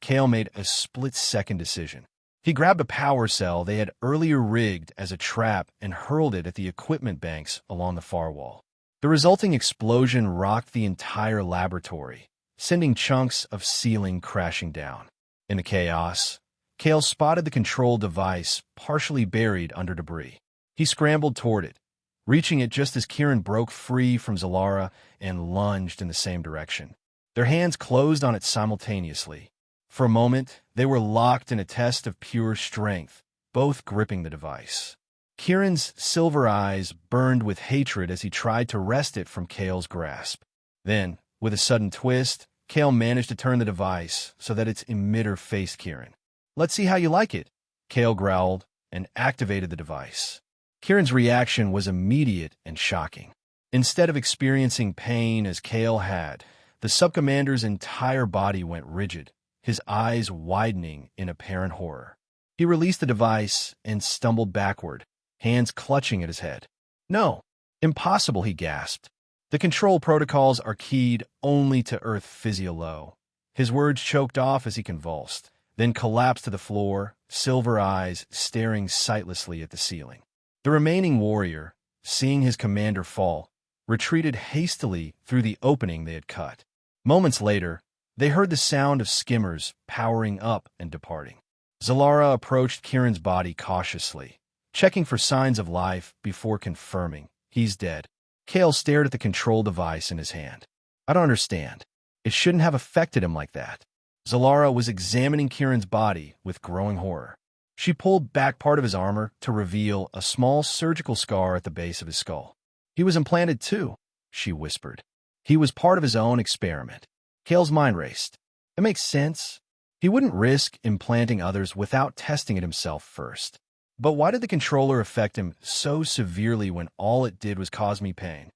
Kale made a split-second decision. He grabbed a power cell they had earlier rigged as a trap and hurled it at the equipment banks along the far wall. The resulting explosion rocked the entire laboratory, sending chunks of ceiling crashing down. In the chaos, Kale spotted the control device partially buried under debris. He scrambled toward it, reaching it just as Kieran broke free from Zalara and lunged in the same direction. Their hands closed on it simultaneously. For a moment, they were locked in a test of pure strength, both gripping the device. Kieran's silver eyes burned with hatred as he tried to wrest it from Kale's grasp. Then, with a sudden twist, Kale managed to turn the device so that its emitter faced Kieran. Let's see how you like it, Kale growled and activated the device. Kieran's reaction was immediate and shocking. Instead of experiencing pain as Kale had, the subcommander's entire body went rigid, his eyes widening in apparent horror. He released the device and stumbled backward, hands clutching at his head. No, impossible, he gasped. The control protocols are keyed only to Earth physio-low. His words choked off as he convulsed, then collapsed to the floor, silver eyes staring sightlessly at the ceiling. The remaining warrior, seeing his commander fall, retreated hastily through the opening they had cut. Moments later, they heard the sound of skimmers powering up and departing. Zalara approached Kieran's body cautiously, checking for signs of life before confirming he's dead. Kale stared at the control device in his hand. I don't understand. It shouldn't have affected him like that. Zalara was examining Kieran's body with growing horror. She pulled back part of his armor to reveal a small surgical scar at the base of his skull. He was implanted too, she whispered. He was part of his own experiment. Kale's mind raced. It makes sense. He wouldn't risk implanting others without testing it himself first. But why did the controller affect him so severely when all it did was cause me pain?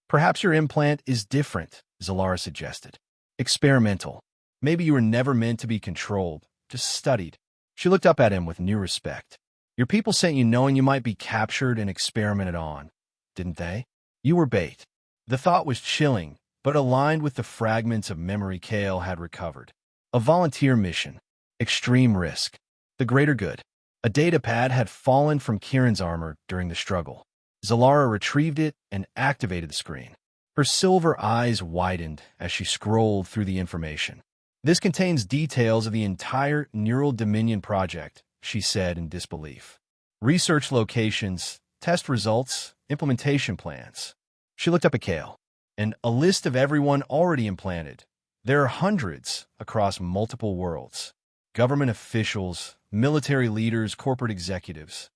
Perhaps your implant is different, Zalara suggested. Experimental. Maybe you were never meant to be controlled, just studied. She looked up at him with new respect. Your people sent you knowing you might be captured and experimented on, didn't they? You were bait. The thought was chilling, but aligned with the fragments of memory Kale had recovered. A volunteer mission. Extreme risk. The greater good. A datapad had fallen from Kieran's armor during the struggle. Zalara retrieved it and activated the screen. Her silver eyes widened as she scrolled through the information. This contains details of the entire Neural Dominion project, she said in disbelief. Research locations, test results, implementation plans. She looked up at Kale. And a list of everyone already implanted. There are hundreds across multiple worlds. Government officials, military leaders, corporate executives.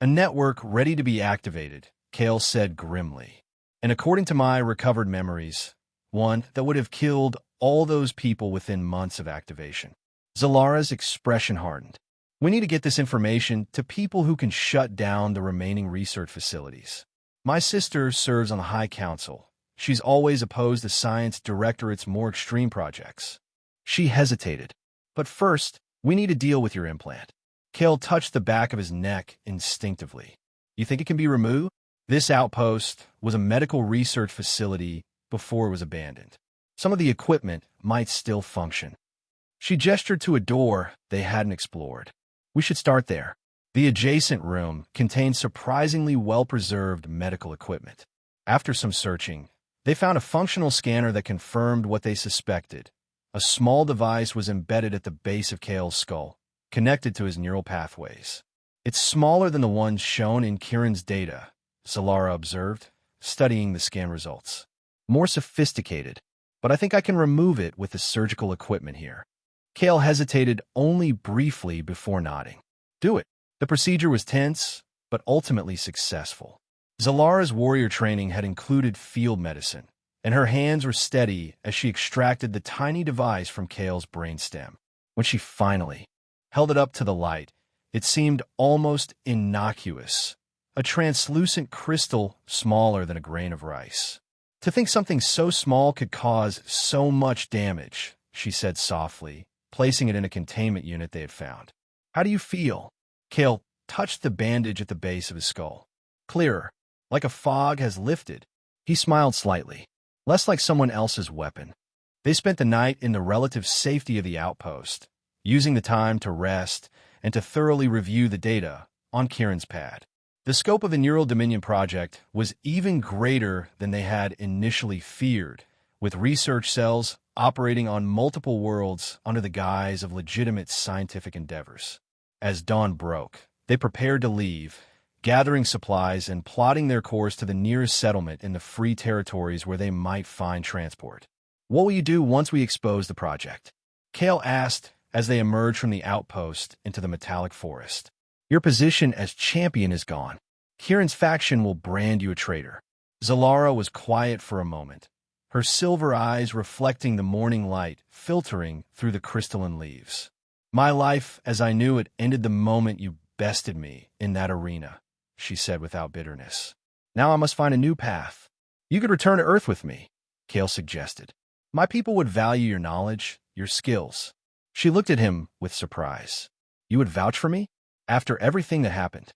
A network ready to be activated, Kale said grimly. And according to my recovered memories, one that would have killed all those people within months of activation. Zalara's expression hardened. We need to get this information to people who can shut down the remaining research facilities. My sister serves on the High Council. She's always opposed the Science Directorate's more extreme projects. She hesitated. But first, we need to deal with your implant. Kale touched the back of his neck instinctively. You think it can be removed? This outpost was a medical research facility before it was abandoned. Some of the equipment might still function. She gestured to a door they hadn't explored. We should start there. The adjacent room contained surprisingly well-preserved medical equipment. After some searching, they found a functional scanner that confirmed what they suspected. A small device was embedded at the base of Kale's skull, connected to his neural pathways. It's smaller than the ones shown in Kieran's data, Zalara observed, studying the scan results. More sophisticated, but I think I can remove it with the surgical equipment here. Kale hesitated only briefly before nodding. Do it. The procedure was tense, but ultimately successful. Zalara's warrior training had included field medicine, and her hands were steady as she extracted the tiny device from Kale's brainstem. When she finally held it up to the light, it seemed almost innocuous, a translucent crystal smaller than a grain of rice. To think something so small could cause so much damage, she said softly, placing it in a containment unit they had found. How do you feel? Kale touched the bandage at the base of his skull. Clearer, like a fog has lifted. He smiled slightly, less like someone else's weapon. They spent the night in the relative safety of the outpost, using the time to rest and to thoroughly review the data on Kieran's pad. The scope of the Neural Dominion project was even greater than they had initially feared, with research cells operating on multiple worlds under the guise of legitimate scientific endeavors. As dawn broke, they prepared to leave, gathering supplies and plotting their course to the nearest settlement in the free territories where they might find transport. What will you do once we expose the project? Kale asked as they emerged from the outpost into the metallic forest. Your position as champion is gone. Kieran's faction will brand you a traitor. Zalara was quiet for a moment, her silver eyes reflecting the morning light filtering through the crystalline leaves. My life, as I knew it, ended the moment you bested me in that arena, she said without bitterness. Now I must find a new path. You could return to Earth with me, Kale suggested. My people would value your knowledge, your skills. She looked at him with surprise. You would vouch for me? After everything that happened?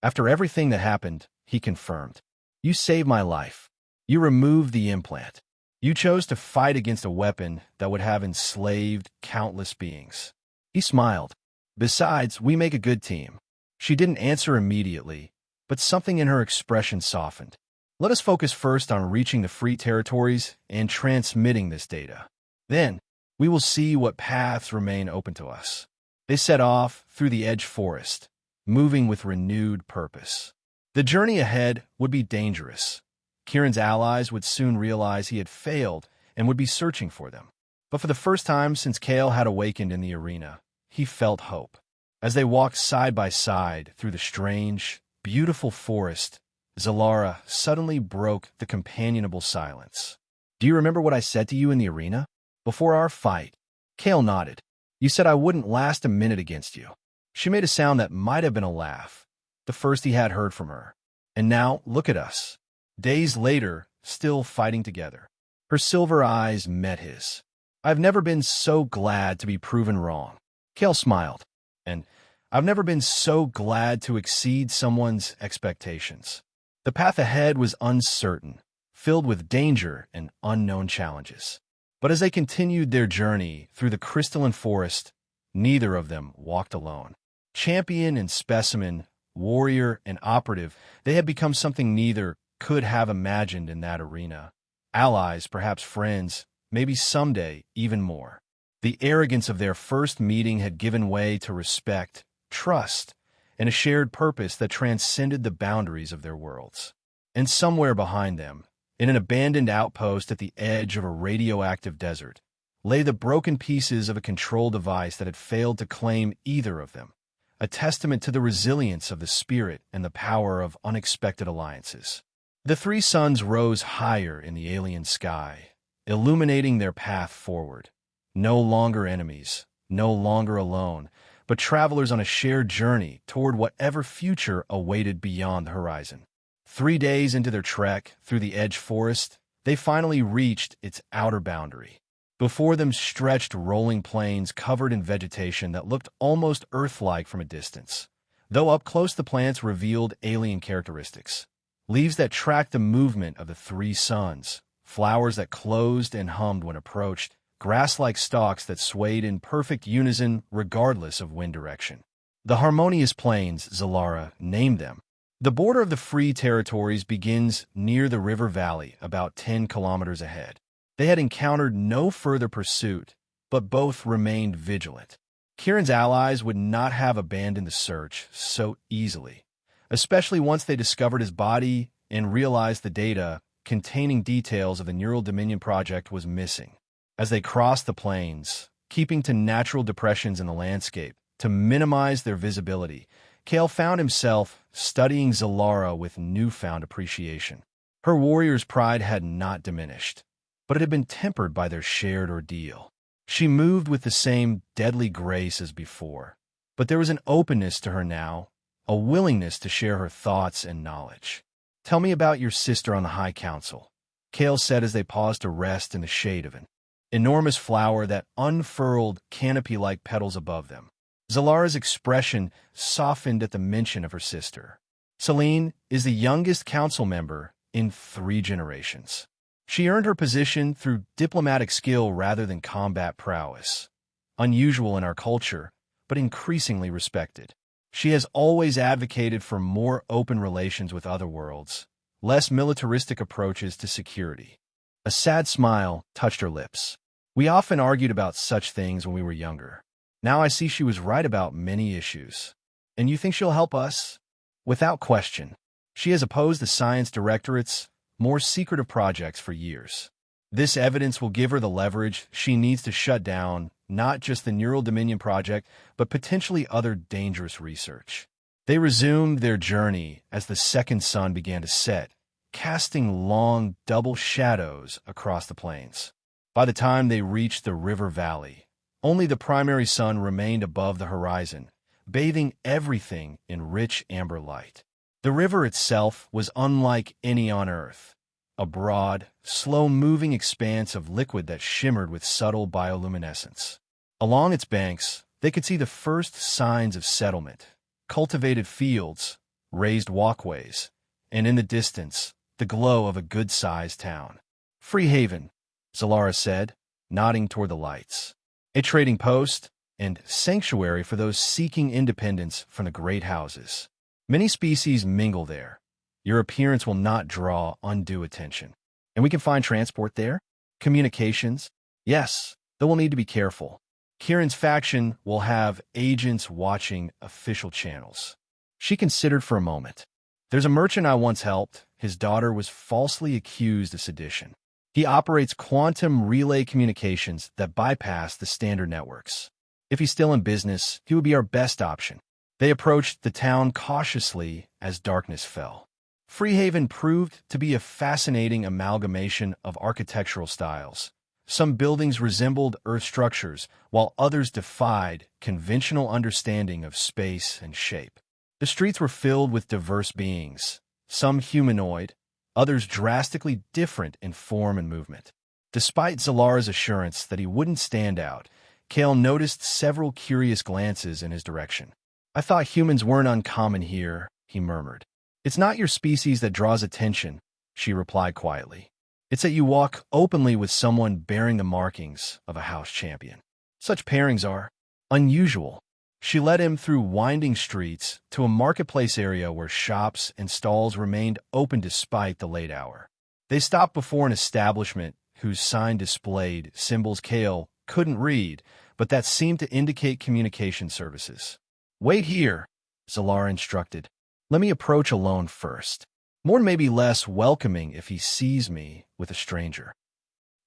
After everything that happened, he confirmed. You saved my life. You removed the implant. You chose to fight against a weapon that would have enslaved countless beings. He smiled. Besides, we make a good team. She didn't answer immediately, but something in her expression softened. Let us focus first on reaching the free territories and transmitting this data. Then, we will see what paths remain open to us. They set off through the edge forest, moving with renewed purpose. The journey ahead would be dangerous. Kieran's allies would soon realize he had failed and would be searching for them. But for the first time since Kale had awakened in the arena, he felt hope. As they walked side by side through the strange, beautiful forest, Zalara suddenly broke the companionable silence. Do you remember what I said to you in the arena? Before our fight, Kale nodded. You said I wouldn't last a minute against you. She made a sound that might have been a laugh, the first he had heard from her. And now, look at us. Days later, still fighting together. Her silver eyes met his. I've never been so glad to be proven wrong. Kale smiled. And I've never been so glad to exceed someone's expectations. The path ahead was uncertain, filled with danger and unknown challenges. But as they continued their journey through the crystalline forest, neither of them walked alone. Champion and specimen, warrior and operative, they had become something neither could have imagined in that arena. Allies, perhaps friends, maybe someday even more. The arrogance of their first meeting had given way to respect, trust, and a shared purpose that transcended the boundaries of their worlds. And somewhere behind them, in an abandoned outpost at the edge of a radioactive desert, lay the broken pieces of a control device that had failed to claim either of them, a testament to the resilience of the spirit and the power of unexpected alliances. The three suns rose higher in the alien sky, illuminating their path forward. No longer enemies, no longer alone, but travelers on a shared journey toward whatever future awaited beyond the horizon. 3 days into their trek through the edge forest, they finally reached its outer boundary. Before them stretched rolling plains covered in vegetation that looked almost Earth-like from a distance, though up close the plants revealed alien characteristics. Leaves that tracked the movement of the three suns, flowers that closed and hummed when approached, grass-like stalks that swayed in perfect unison regardless of wind direction. The harmonious plains, Zalara named them. The border of the free territories begins near the river valley, about 10 kilometers ahead. They had encountered no further pursuit, but both remained vigilant. Kieran's allies would not have abandoned the search so easily, especially once they discovered his body and realized the data containing details of the Neural Dominion project was missing. As they crossed the plains, keeping to natural depressions in the landscape to minimize their visibility, Kale found himself studying Zalara with newfound appreciation. Her warrior's pride had not diminished, but it had been tempered by their shared ordeal. She moved with the same deadly grace as before, but there was an openness to her now, a willingness to share her thoughts and knowledge. Tell me about your sister on the High Council, Kale said as they paused to rest in the shade of an enormous flower that unfurled canopy-like petals above them. Zalara's expression softened at the mention of her sister. Celine is the youngest council member in 3 generations. She earned her position through diplomatic skill rather than combat prowess. Unusual in our culture, but increasingly respected. She has always advocated for more open relations with other worlds, less militaristic approaches to security. A sad smile touched her lips. We often argued about such things when we were younger. Now I see she was right about many issues. And you think she'll help us? Without question. She has opposed the science directorate's more secretive projects for years. This evidence will give her the leverage she needs to shut down not just the Neural Dominion project, but potentially other dangerous research. They resumed their journey as the second sun began to set, casting long double shadows across the plains. By the time they reached the river valley, only the primary sun remained above the horizon, bathing everything in rich amber light. The river itself was unlike any on Earth, a broad, slow-moving expanse of liquid that shimmered with subtle bioluminescence. Along its banks, they could see the first signs of settlement, cultivated fields, raised walkways, and in the distance, the glow of a good-sized town. Free haven, Zalara said, nodding toward the lights. A trading post and sanctuary for those seeking independence from the great houses. Many species mingle there. Your appearance will not draw undue attention. And we can find transport there? Communications? Yes, though we'll need to be careful. Kieran's faction will have agents watching official channels. She considered for a moment. There's a merchant I once helped. His daughter was falsely accused of sedition. He operates quantum relay communications that bypass the standard networks. If he's still in business, he would be our best option. They approached the town cautiously as darkness fell. Freehaven proved to be a fascinating amalgamation of architectural styles. Some buildings resembled Earth structures, while others defied conventional understanding of space and shape. The streets were filled with diverse beings, some humanoid, others drastically different in form and movement. Despite Zalara's assurance that he wouldn't stand out, Kale noticed several curious glances in his direction. "I thought humans weren't uncommon here," he murmured. "It's not your species that draws attention," she replied quietly. "It's that you walk openly with someone bearing the markings of a house champion. Such pairings are unusual." She led him through winding streets to a marketplace area where shops and stalls remained open despite the late hour. They stopped before an establishment whose sign displayed symbols Kale couldn't read, but that seemed to indicate communication services. "Wait here," Zalara instructed. "Let me approach alone first. Morn may be less welcoming if he sees me with a stranger."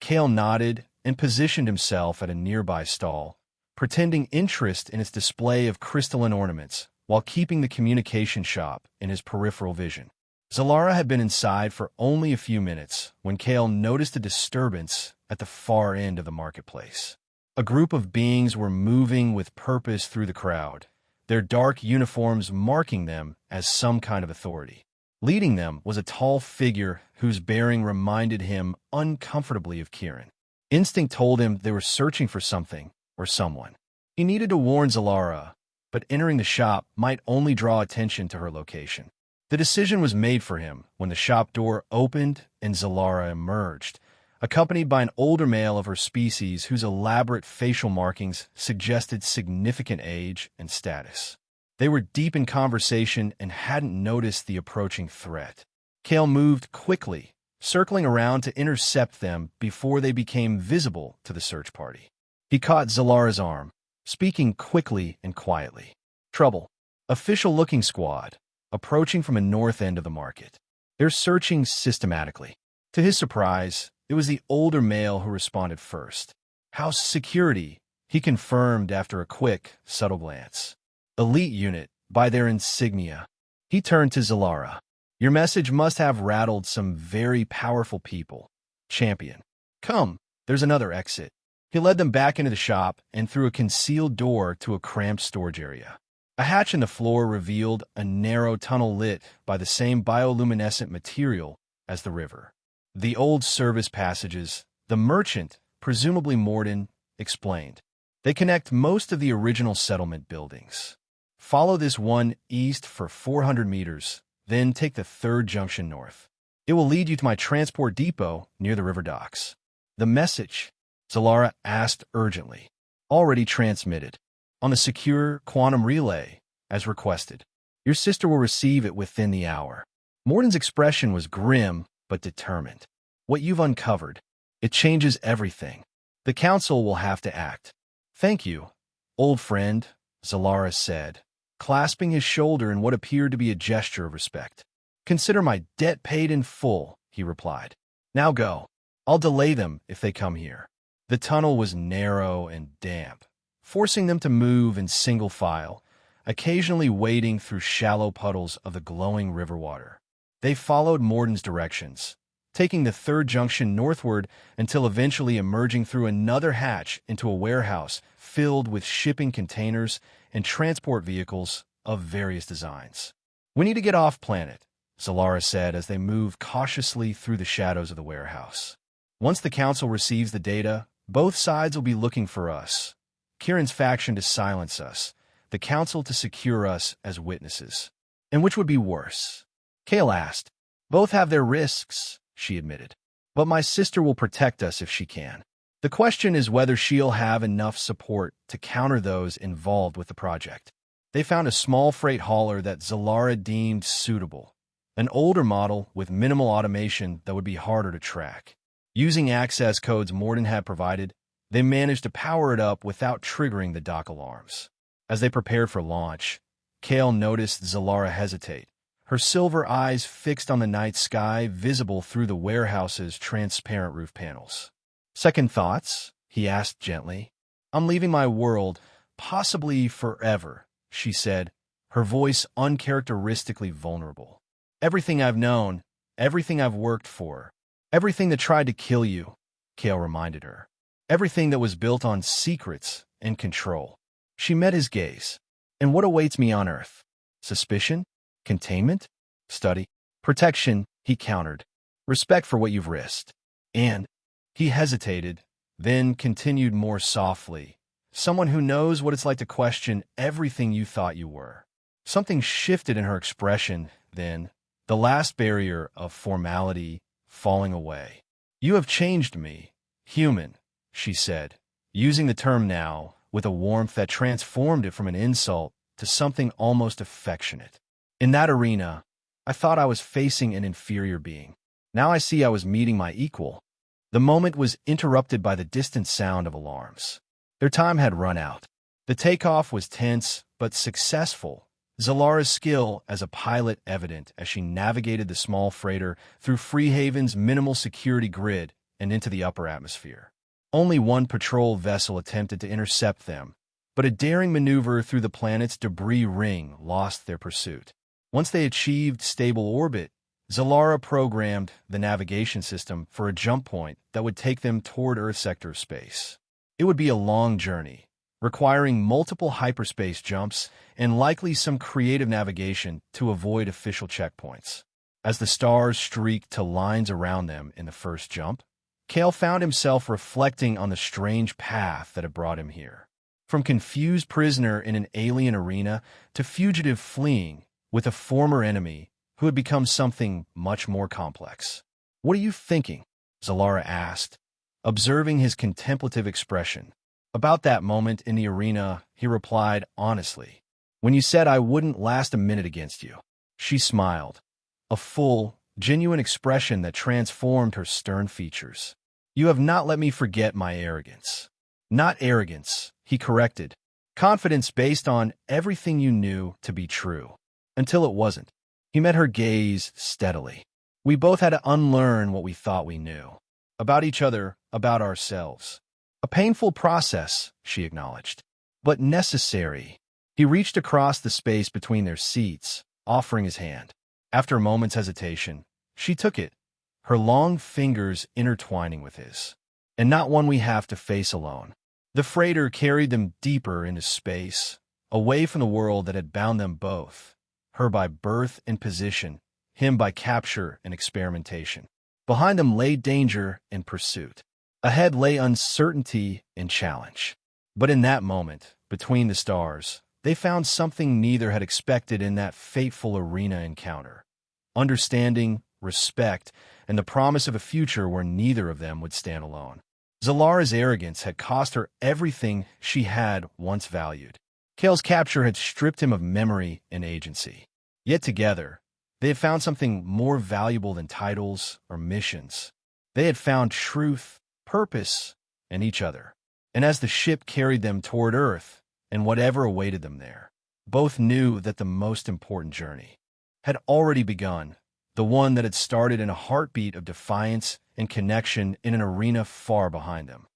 Kale nodded and positioned himself at a nearby stall, pretending interest in its display of crystalline ornaments while keeping the communication shop in his peripheral vision. Zalara had been inside for only a few minutes when Kale noticed a disturbance at the far end of the marketplace. A group of beings were moving with purpose through the crowd, their dark uniforms marking them as some kind of authority. Leading them was a tall figure whose bearing reminded him uncomfortably of Kieran. Instinct told him they were searching for something or someone. He needed to warn Zalara, but entering the shop might only draw attention to her location. The decision was made for him when the shop door opened and Zalara emerged, accompanied by an older male of her species whose elaborate facial markings suggested significant age and status. They were deep in conversation and hadn't noticed the approaching threat. Kale moved quickly, circling around to intercept them before they became visible to the search party. He caught Zalara's arm, speaking quickly and quietly. "Trouble. Official-looking squad, approaching from the north end of the market. They're searching systematically." To his surprise, it was the older male who responded first. "House security," he confirmed after a quick, subtle glance. "Elite unit, by their insignia." He turned to Zalara. "Your message must have rattled some very powerful people. Champion. Come, there's another exit." He led them back into the shop and through a concealed door to a cramped storage area. A hatch in the floor revealed a narrow tunnel lit by the same bioluminescent material as the river. "The old service passages," the merchant, presumably Morden, explained. "They connect most of the original settlement buildings. Follow this one east for 400 meters, then take the third junction north. It will lead you to my transport depot near the river docks." "The message?" Zalara asked urgently. "Already transmitted. On the secure quantum relay, as requested. Your sister will receive it within the hour." Morden's expression was grim but determined. "What you've uncovered, it changes everything. The council will have to act." "Thank you, old friend," Zalara said, clasping his shoulder in what appeared to be a gesture of respect. "Consider my debt paid in full," he replied. "Now go. I'll delay them if they come here." The tunnel was narrow and damp, forcing them to move in single file, occasionally wading through shallow puddles of the glowing river water. They followed Morden's directions, taking the third junction northward until eventually emerging through another hatch into a warehouse filled with shipping containers and transport vehicles of various designs. "We need to get off planet," Zalara said as they moved cautiously through the shadows of the warehouse. "Once the council receives the data, both sides will be looking for us. Kieran's faction to silence us, the council to secure us as witnesses." "And which would be worse?" Kale asked. Both have their risks, she admitted. But my sister will protect us if she can. The question is whether she'll have enough support to counter those involved with the project. They found a small freight hauler that Zalara deemed suitable, an older model with minimal automation that would be harder to track. Using access codes Morden had provided, they managed to power it up without triggering the dock alarms. As they prepared for launch, Kale noticed Zalara hesitate, her silver eyes fixed on the night sky visible through the warehouse's transparent roof panels. "Second thoughts?" he asked gently. "I'm leaving my world, possibly forever," she said, her voice uncharacteristically vulnerable. "Everything I've known, everything I've worked for, everything that tried to kill you," Kale reminded her. "Everything that was built on secrets and control." She met his gaze. "And what awaits me on Earth? Suspicion? Containment? Study? Protection," he countered. "Respect for what you've risked. And—" he hesitated, then continued more softly, "someone who knows what it's like to question everything you thought you were." Something shifted in her expression then, the last barrier of formality falling away. "You have changed me, human," she said, using the term now with a warmth that transformed it from an insult to something almost affectionate. "In that arena, I thought I was facing an inferior being. Now I see I was meeting my equal." The moment was interrupted by the distant sound of alarms. Their time had run out. The takeoff was tense but successful, Zalara's skill as a pilot evident as she navigated the small freighter through Freehaven's minimal security grid and into the upper atmosphere. Only one patrol vessel attempted to intercept them, but a daring maneuver through the planet's debris ring lost their pursuit. Once they achieved stable orbit, Zalara programmed the navigation system for a jump point that would take them toward Earth sector of space. It would be a long journey, requiring multiple hyperspace jumps and likely some creative navigation to avoid official checkpoints. As the stars streaked to lines around them in the first jump, Kale found himself reflecting on the strange path that had brought him here. From confused prisoner in an alien arena to fugitive fleeing with a former enemy who had become something much more complex. "What are you thinking?" Zalara asked, observing his contemplative expression. About that moment in the arena, he replied honestly, "When you said I wouldn't last a minute against you." She smiled, a full, genuine expression that transformed her stern features. "You have not let me forget my arrogance." "Not arrogance," he corrected. "Confidence based on everything you knew to be true. Until it wasn't." He met her gaze steadily. "We both had to unlearn what we thought we knew. About each other, about ourselves. A painful process," she acknowledged, "but necessary." He reached across the space between their seats, offering his hand. After a moment's hesitation, she took it, her long fingers intertwining with his. "And not one we have to face alone." The freighter carried them deeper into space, away from the world that had bound them both, her by birth and position, him by capture and experimentation. Behind them lay danger and pursuit. Ahead lay uncertainty and challenge. But in that moment, between the stars, they found something neither had expected in that fateful arena encounter: understanding, respect, and the promise of a future where neither of them would stand alone. Zalara's arrogance had cost her everything she had once valued. Kale's capture had stripped him of memory and agency. Yet together, they had found something more valuable than titles or missions. They had found truth, purpose, and each other. And as the ship carried them toward Earth and whatever awaited them there, both knew that the most important journey had already begun, the one that had started in a heartbeat of defiance and connection in an arena far behind them.